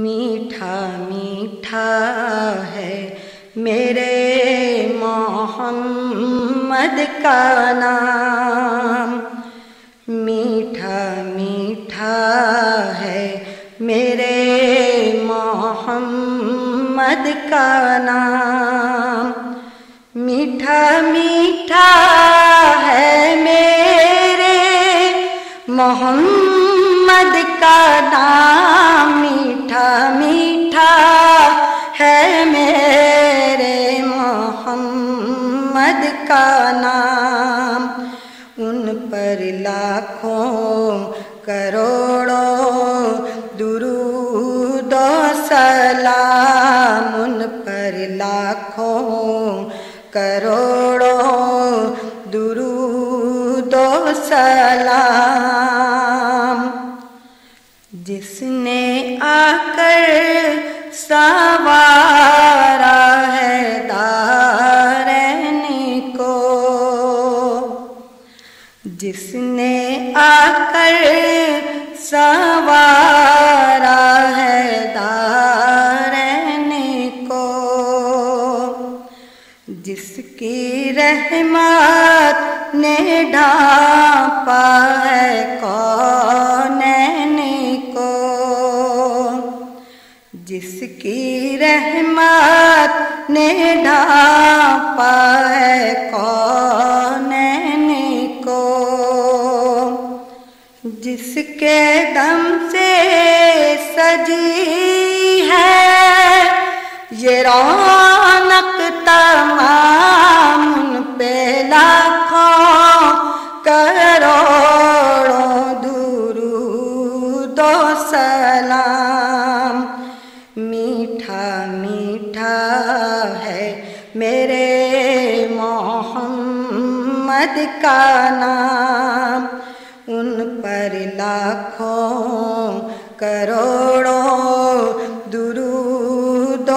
میٹھا میٹھا ہے میرے محمد کا نام، میٹھا میٹھا ہے میرے محمد کا نام، میٹھا میٹھا ہے میرے محمد کا نام، میٹھا میٹھا ہے میرے محمد کا نام، ان پر لاکھوں کروڑوں درود و سلام، ان پر لاکھوں کروڑوں درود و سلام، جس نے آ کر سنوارا ہے دارین کو، جس نے آ کر سنوارا ہے دارین کو، جس کی رحمت نے ڈھانپا ہے کونین کو، جس کی رحمت نے ڈھانپا ہے کونین کو، جس کے دم سے سجی ہے یہ رونق تمام، ان پہ لاکھوں کروڑوں درود و سلام، میٹھا میٹھا ہے میرے محمد کا نام، ان پر لاکھوں کروڑوں درود و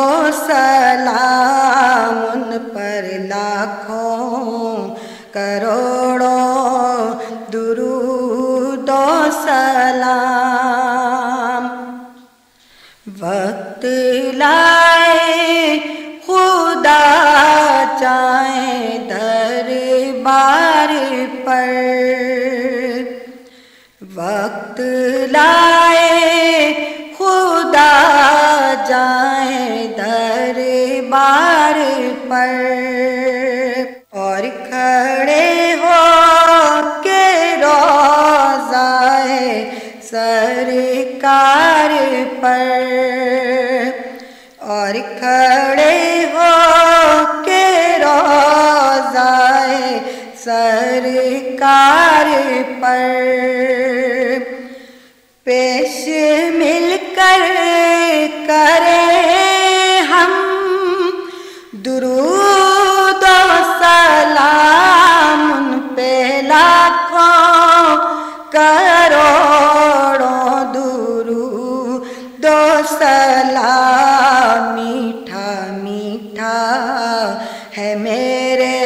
سلام، ان پر لاکھوں کروڑوں درود و سلام، وقت لائے خدا جائیں دربار پر، وقت لائے خدا جائیں دربار پر، اور کھڑے ہو کے روضائے سرکار پر، اور کھڑے ہو کے روضائے سرکار پر، پیش مل کر کریں ہم درود و سلام، ان پہ لاکھوں کروڑوں درود و سلام، میٹھا میٹھا ہے میرے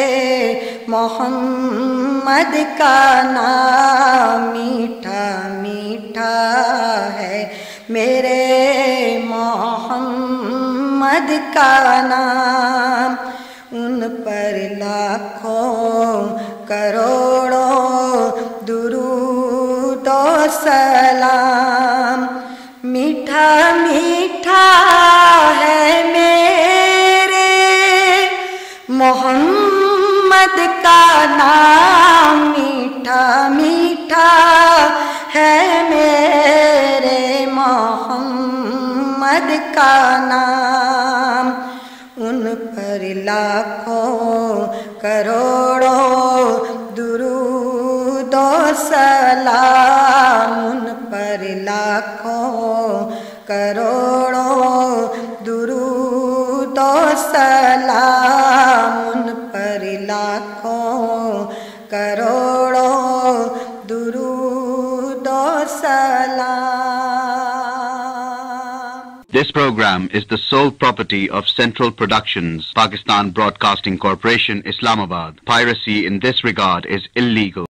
محمد کا نام، میٹھا میٹھا ہے میرے محمد کا نام، ان پر لاکھوں کروڑوں درود و سلام، میٹھا میٹھا ہے میرے محمد کا نام، میٹھا میٹھا ہے میرے محمد کا نام، ان پر لاکھوں کروڑوں درود و سلام، ان پر لاکھوں کروڑوں درود و سلام، ان پر لاکھوں کروڑوں درود و سلام۔ This program is the sole property of Central Productions, Pakistan Broadcasting Corporation, Islamabad. Piracy in this regard is illegal.